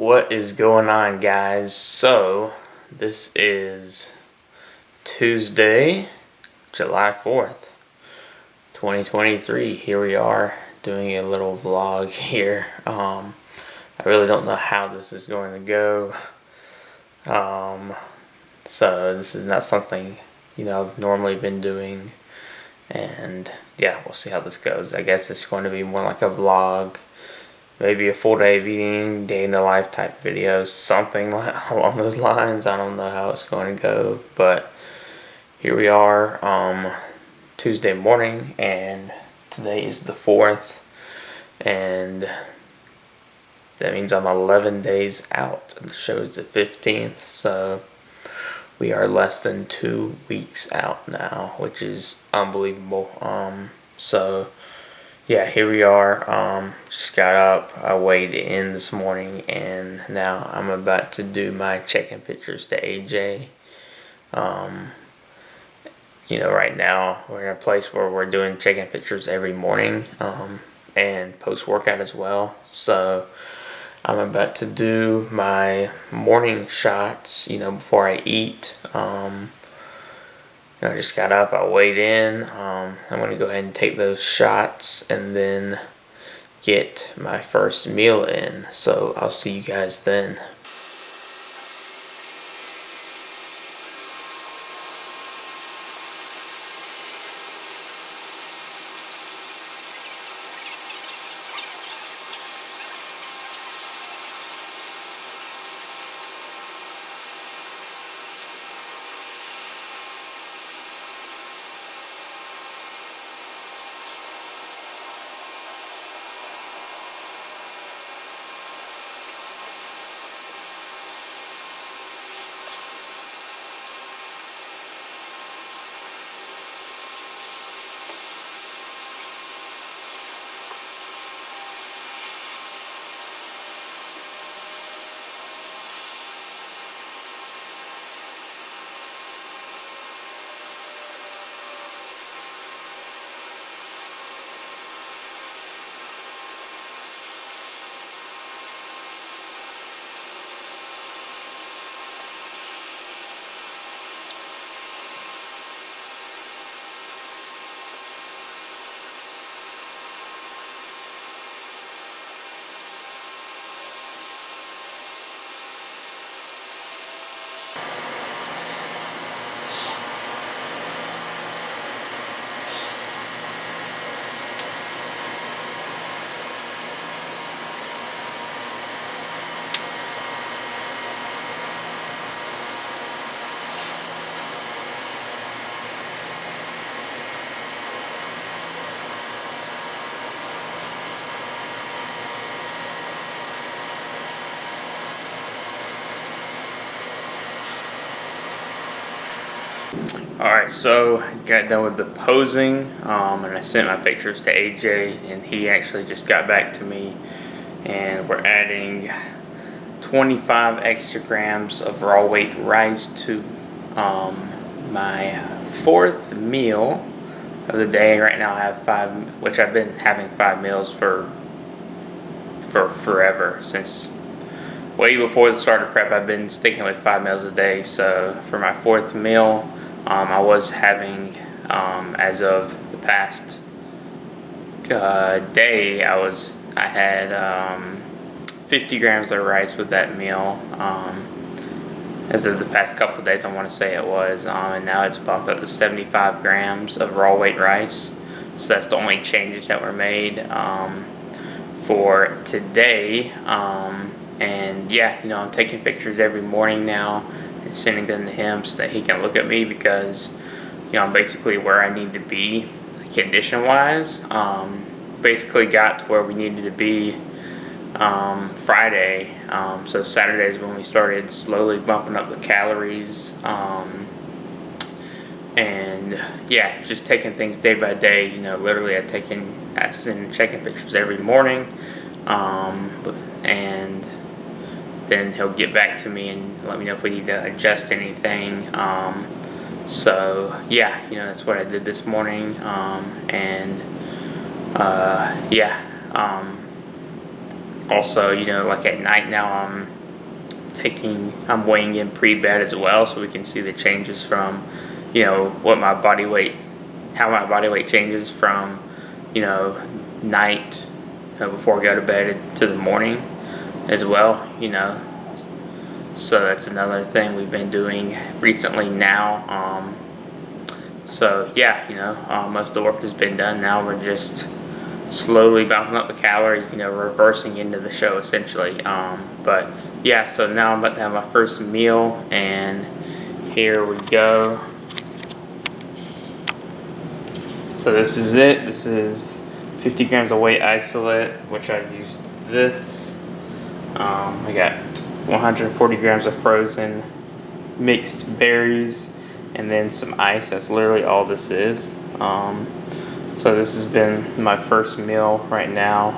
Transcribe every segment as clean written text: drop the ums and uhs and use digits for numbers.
What is going on, guys? So, this is Tuesday, July 4th, 2023. Here we are doing a little vlog here. I really don't know how this is going to go. So this is not something, I've normally been doing. And yeah, we'll see how this goes. I guess it's going to be more like a vlog. Maybe a full day of eating, day in the life type video, something along those lines. I don't know how it's going to go, but here we are, Tuesday morning, and today is the 4th, and that means I'm 11 days out. The show's the 15th, so we are less than 2 weeks out now, which is unbelievable. Yeah, here we are. Just got up, I weighed in this morning, and now I'm about to do my check-in pictures to AJ. Right now we're in a place where we're doing check-in pictures every morning, and post-workout as well. So I'm about to do my morning shots, before I eat. I just got up, I weighed in. I'm going to go ahead and take those shots and then get my first meal in. So I'll see you guys then. Alright, so got done with the posing, and I sent my pictures to AJ, and he actually just got back to me, and we're adding 25 extra grams of raw weight rice to my fourth meal of the day. Right now I have 5, which I've been having 5 meals for forever, since way before the start of prep. I've been sticking with 5 meals a day. So for my fourth meal, I was having, as of the past day, I had 50 grams of rice with that meal. As of the past couple of days, I want to say it was, and now it's bumped up to 75 grams of raw weight rice. So that's the only changes that were made for today. And yeah, I'm taking pictures every morning now and sending them to him so that he can look at me, because I'm basically where I need to be condition wise. Basically got to where we needed to be Friday. So Saturday is when we started slowly bumping up the calories, and yeah, just taking things day by day. Literally I send checking pictures every morning, and then he'll get back to me and let me know if we need to adjust anything. So yeah, that's what I did this morning, also, like at night now, I'm weighing in pre-bed as well, so we can see the changes from, what my body weight, how my body weight changes from, night, before I go to bed to the morning as well, So that's another thing we've been doing recently now. So yeah, most of the work has been done. Now we're just slowly bumping up the calories, reversing into the show essentially. But yeah, so now I'm about to have my first meal, and here we go. So this is it. This is 50 grams of whey isolate, which I used this. I got 140 grams of frozen mixed berries, and then some ice. That's literally all this is. So this has been my first meal right now,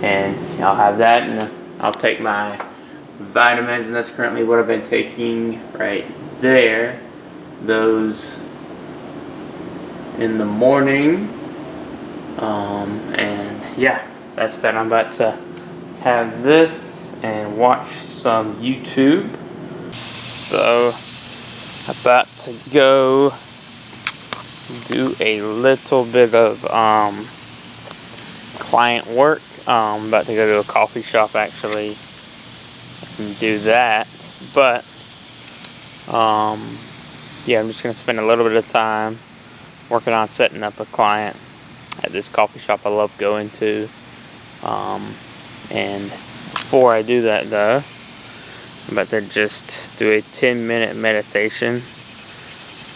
and I'll have that, and I'll take my vitamins, and that's currently what I've been taking right there. Those in the morning, and yeah, that's that. I'm about to have this and watch some YouTube. So about to go do a little bit of client work. I'm about to go to a coffee shop actually and do that, but yeah, I'm just gonna spend a little bit of time working on setting up a client at this coffee shop I love going to. And before I do that though, I'm about to just do a 10-minute meditation,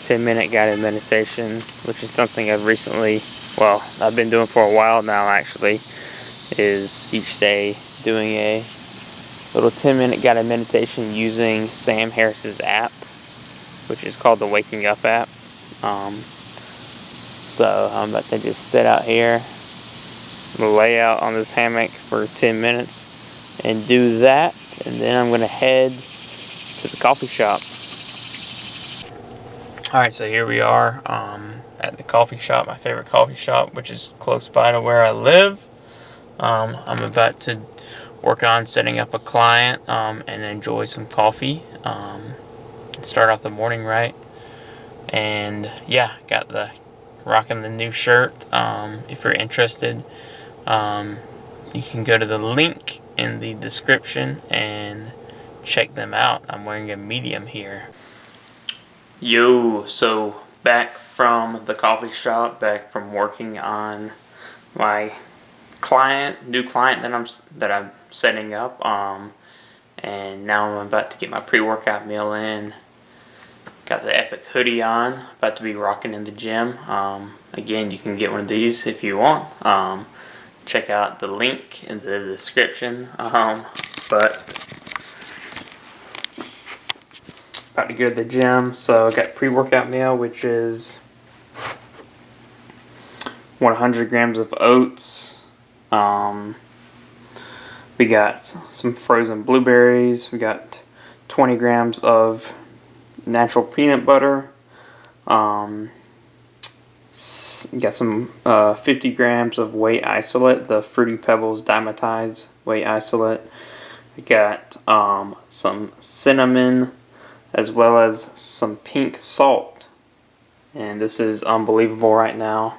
10-minute guided meditation, which is something I've been doing for a while now actually, is each day doing a little 10-minute guided meditation using Sam Harris's app, which is called the Waking Up app. So I'm about to just sit out here, lay out on this hammock for 10 minutes and do that, and then I'm going to head to the coffee shop. Alright, so here we are at the coffee shop, my favorite coffee shop, which is close by to where I live. I'm about to work on setting up a client and enjoy some coffee, and start off the morning right. And yeah, rocking the new shirt. If you're interested, you can go to the link in the description and check them out. I'm wearing a medium here. Yo, so back from the coffee shop, back from working on my new client that I'm setting up, and now I'm about to get my pre-workout meal in. Got the Epic hoodie on, about to be rocking in the gym. Again, you can get one of these if you want. Check out the link in the description. But about to go to the gym, so I got pre-workout meal, which is 100 grams of oats. We got some frozen blueberries. We got 20 grams of natural peanut butter. You got some 50 grams of whey isolate, the Fruity Pebbles Dimetized whey isolate. We got some cinnamon, as well as some pink salt. And this is unbelievable right now.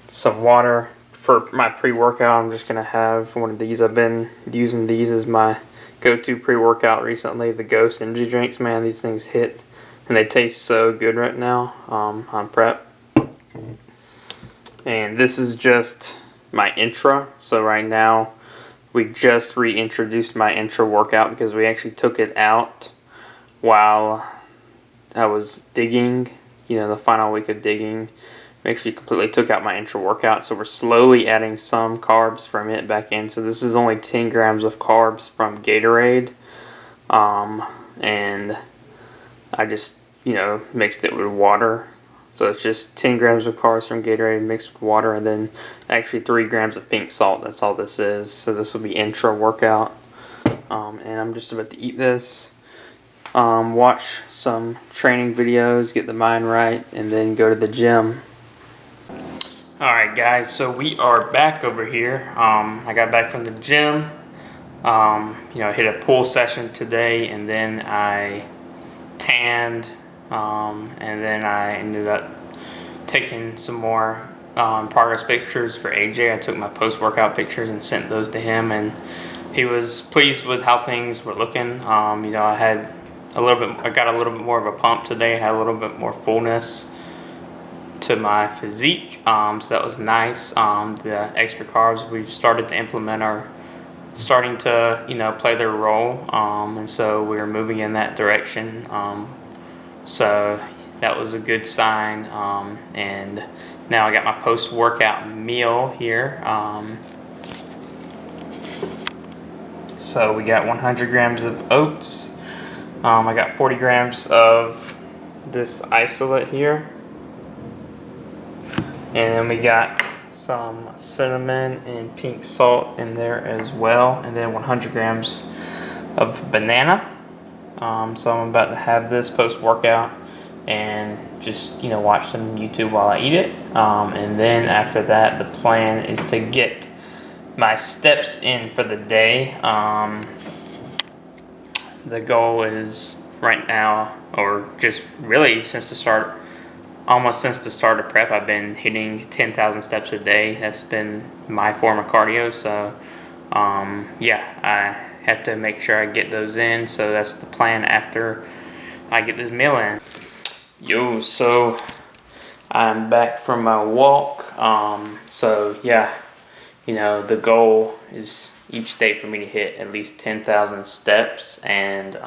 Some water. For my pre-workout, I'm just going to have one of these. I've been using these as my go-to pre-workout recently. The Ghost energy drinks, man, these things hit. And they taste so good right now on prep. And this is just my intra. So right now, we just reintroduced my intra workout because we actually took it out while I was digging, the final week of digging. We actually completely took out my intra workout, so we're slowly adding some carbs from it back in. So this is only 10 grams of carbs from Gatorade, and I just mixed it with water. So it's just 10 grams of carbs from Gatorade mixed with water, and then actually 3 grams of pink salt. That's all this is. So this will be intra workout, and I'm just about to eat this, watch some training videos, get the mind right, and then go to the gym. Alright guys, so we are back over here. I got back from the gym. Hit a pool session today, and then I tanned, and then I ended up taking some more progress pictures for AJ. I took my post-workout pictures and sent those to him, and he was pleased with how things were looking. I got a little bit more of a pump today. I had a little bit more fullness to my physique, so that was nice. The extra carbs we've started to implement are starting to play their role, and so we're moving in that direction. So that was a good sign, and now I got my post-workout meal here. So we got 100 grams of oats. I got 40 grams of this isolate here. And then we got some cinnamon and pink salt in there as well. And then 100 grams of banana. So I'm about to have this post-workout and just watch some YouTube while I eat it. And then after that, the plan is to get my steps in for the day. The goal is right now, or just really almost since the start of prep, I've been hitting 10,000 steps a day. That's been my form of cardio. So, I have to make sure I get those in. So that's the plan after I get this meal in. So I'm back from my walk. The goal is each day for me to hit at least 10,000 steps, and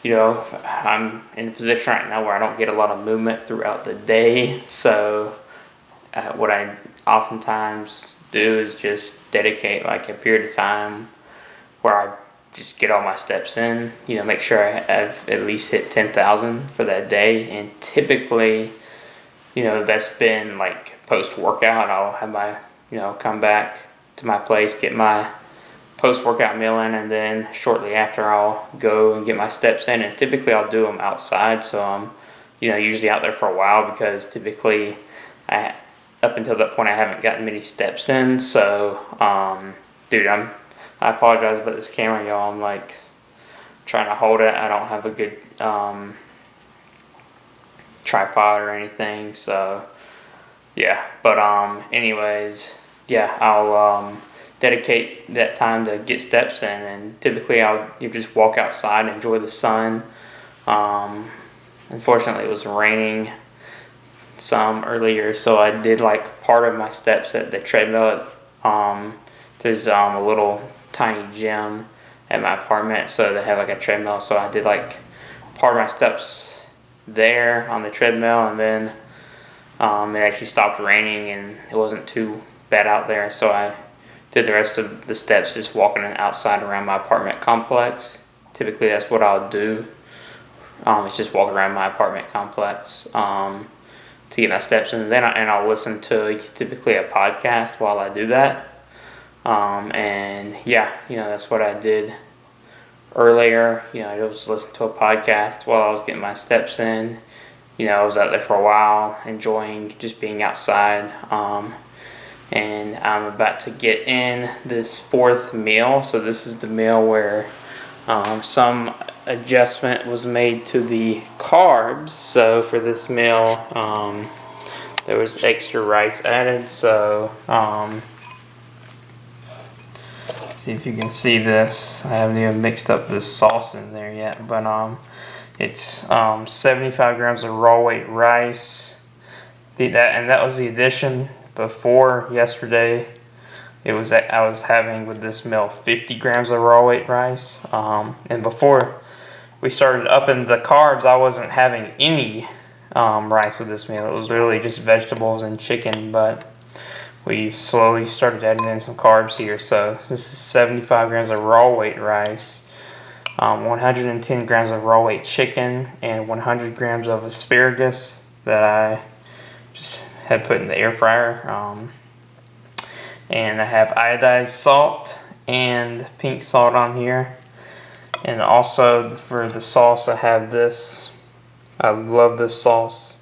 I'm in a position right now where I don't get a lot of movement throughout the day. So what I oftentimes do is just dedicate like a period of time where I just get all my steps in, make sure I've at least hit 10,000 for that day. And typically, that's been like post-workout. I'll have my, come back to my place, get my post-workout meal in, and then shortly after I'll go and get my steps in. And typically I'll do them outside, so I'm usually out there for a while, because typically up until that point I haven't gotten many steps in. So I apologize about this camera, y'all. I'm like trying to hold it. I don't have a good tripod or anything, so I'll dedicate that time to get steps in, and typically I'll just walk outside and enjoy the sun. Unfortunately, it was raining some earlier, so I did like part of my steps at the treadmill. There's a little tiny gym at my apartment, so they have like a treadmill, so I did like part of my steps there on the treadmill, and then it actually stopped raining and it wasn't too bad out there, so I did the rest of the steps just walking outside around my apartment complex. Typically that's what I'll do. It's just walk around my apartment complex to get my steps in. And I'll listen to typically a podcast while I do that. That's what I did earlier. I just listened to a podcast while I was getting my steps in. I was out there for a while, enjoying just being outside. And I'm about to get in this fourth meal. So this is the meal where some adjustment was made to the carbs. So for this meal, there was extra rice added. So see if you can see this. I haven't even mixed up this sauce in there yet, but it's 75 grams of raw weight rice. That was the addition. Before yesterday, I was having with this meal 50 grams of raw weight rice. And before we started upping the carbs, I wasn't having any rice with this meal. It was really just vegetables and chicken, but we slowly started adding in some carbs here. So this is 75 grams of raw weight rice, 110 grams of raw weight chicken, and 100 grams of asparagus that I just had put in the air fryer. And I have iodized salt and pink salt on here. And also for the sauce, I have this. I love this sauce.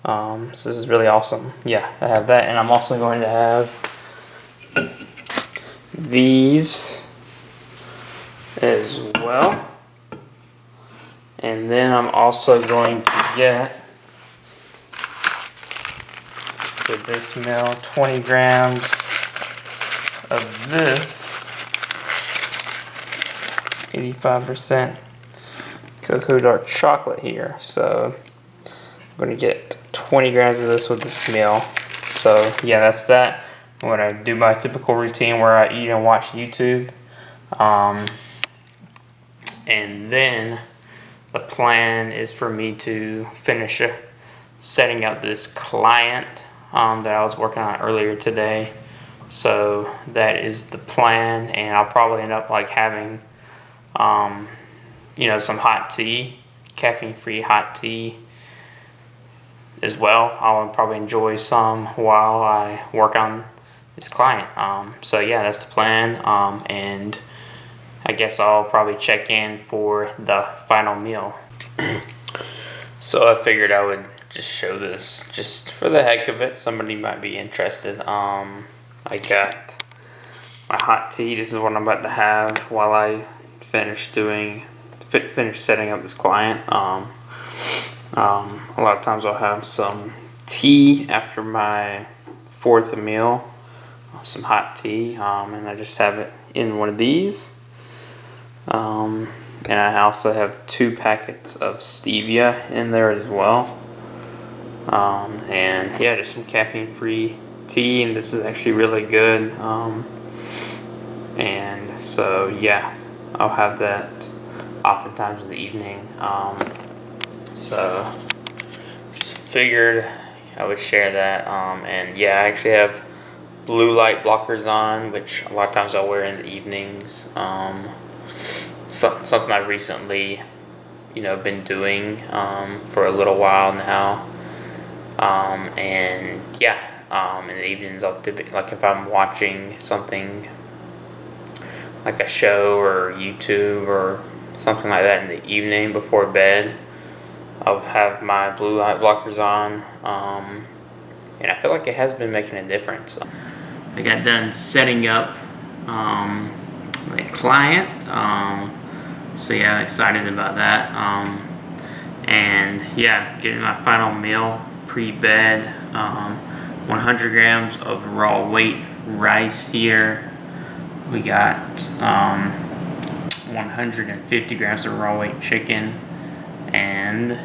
So this is really awesome. Yeah, I have that, and I'm also going to have these as well. And then I'm also going to get, for this meal, 20 grams of this 85% cocoa dark chocolate here. So I'm going to get 20 grams of this with this meal. So yeah, that's that. I'm going to do my typical routine where I eat and watch YouTube. And then the plan is for me to finish setting up this client that I was working on earlier today. So that is the plan, and I'll probably end up like having some hot tea, caffeine-free hot tea as well. I'll probably enjoy some while I work on this client. So yeah, that's the plan. And I guess I'll probably check in for the final meal. So I figured I would just show this just for the heck of it. Somebody might be interested. I got my hot tea. This is what I'm about to have while I finish setting up this client. A lot of times I'll have some tea after my fourth meal, some hot tea, and I just have it in one of these. And I also have 2 packets of stevia in there as well. And yeah, just some caffeine-free tea, and this is actually really good. And so yeah, I'll have that oftentimes in the evening. So just figured I would share that. And yeah, I actually have blue light blockers on, which a lot of times I'll wear in the evenings. Something I've recently, been doing for a little while now. And yeah, in the evenings I'll typically, like if I'm watching something like a show or YouTube or something like that in the evening before bed, I'll have my blue light blockers on. And I feel like it has been making a difference. I got done setting up my client. So yeah, I'm excited about that. And yeah, getting my final meal pre-bed. 100 grams of raw weight rice here. We got 150 grams of raw weight chicken and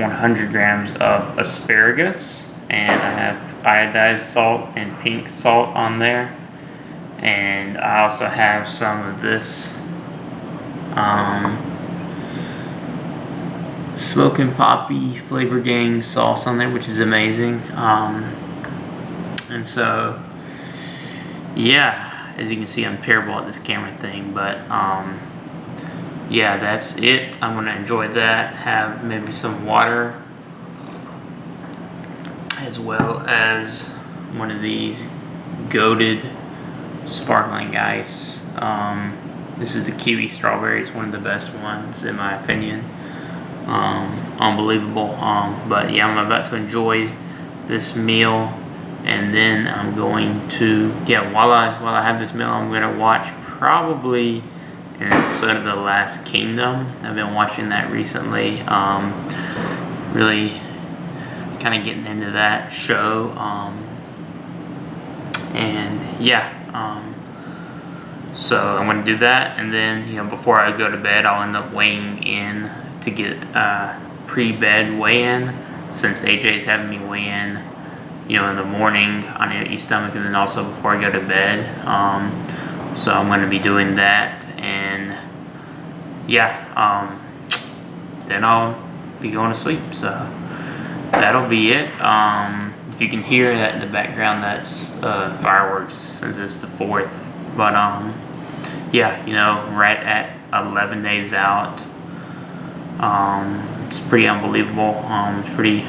100 grams of asparagus. And I have iodized salt and pink salt on there. And I also have some of this smoking poppy flavor gang sauce on there, which is amazing. And so yeah, as you can see, I'm terrible at this camera thing, but yeah, that's it. I'm gonna enjoy that, have maybe some water as well as one of these goated sparkling ice. This is the kiwi strawberry. It's one of the best ones in my opinion. Unbelievable. But yeah, I'm about to enjoy this meal, and then I'm going to while I have this meal, I'm gonna watch probably an episode of The Last Kingdom. I've been watching that recently. Really kind of getting into that show. And yeah. So I'm going to do that, and then before I go to bed, I'll end up weighing in to get pre-bed weigh-in, since AJ's having me weigh in, in the morning on an empty stomach, and then also before I go to bed. So I'm going to be doing that, and yeah, then I'll be going to sleep. So that'll be it. If you can hear that in the background, that's fireworks, since it's the 4th. But yeah, right at 11 days out. It's pretty unbelievable. It's pretty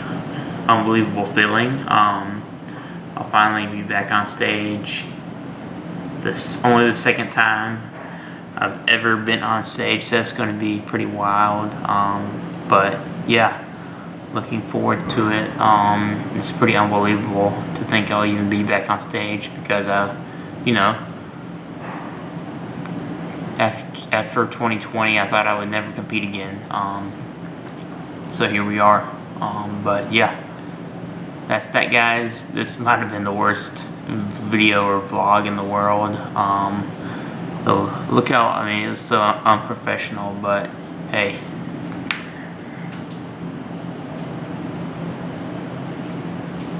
unbelievable feeling. I'll finally be back on stage. This only the second time I've ever been on stage. So that's going to be pretty wild. But yeah, looking forward to it. It's pretty unbelievable to think I'll even be back on stage because, you know, after 2020, I thought I would never compete again. So here we are. But yeah, that's that, guys. This might have been the worst video or vlog in the world. So look out, I mean, it was so unprofessional, but hey.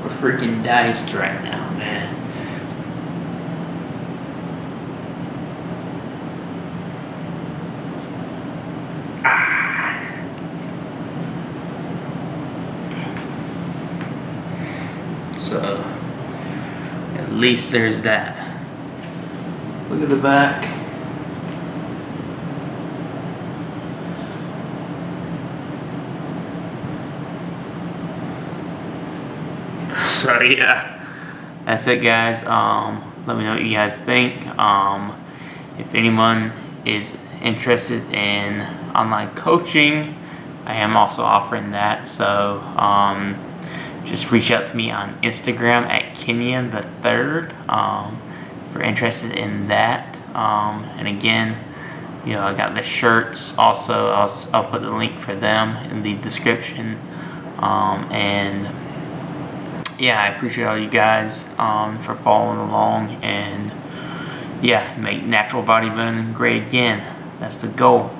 We're freaking diced right now, man. So at least there's that. Look at the back. So yeah, that's it, guys. Let me know what you guys think. If anyone is interested in online coaching, I am also offering that. So just reach out to me on Instagram at Kenyon the Third if you're interested in that. And again, you know, I got the shirts also. I'll put the link for them in the description. And yeah, I appreciate all you guys for following along, and yeah, make natural bodybuilding great again. That's the goal.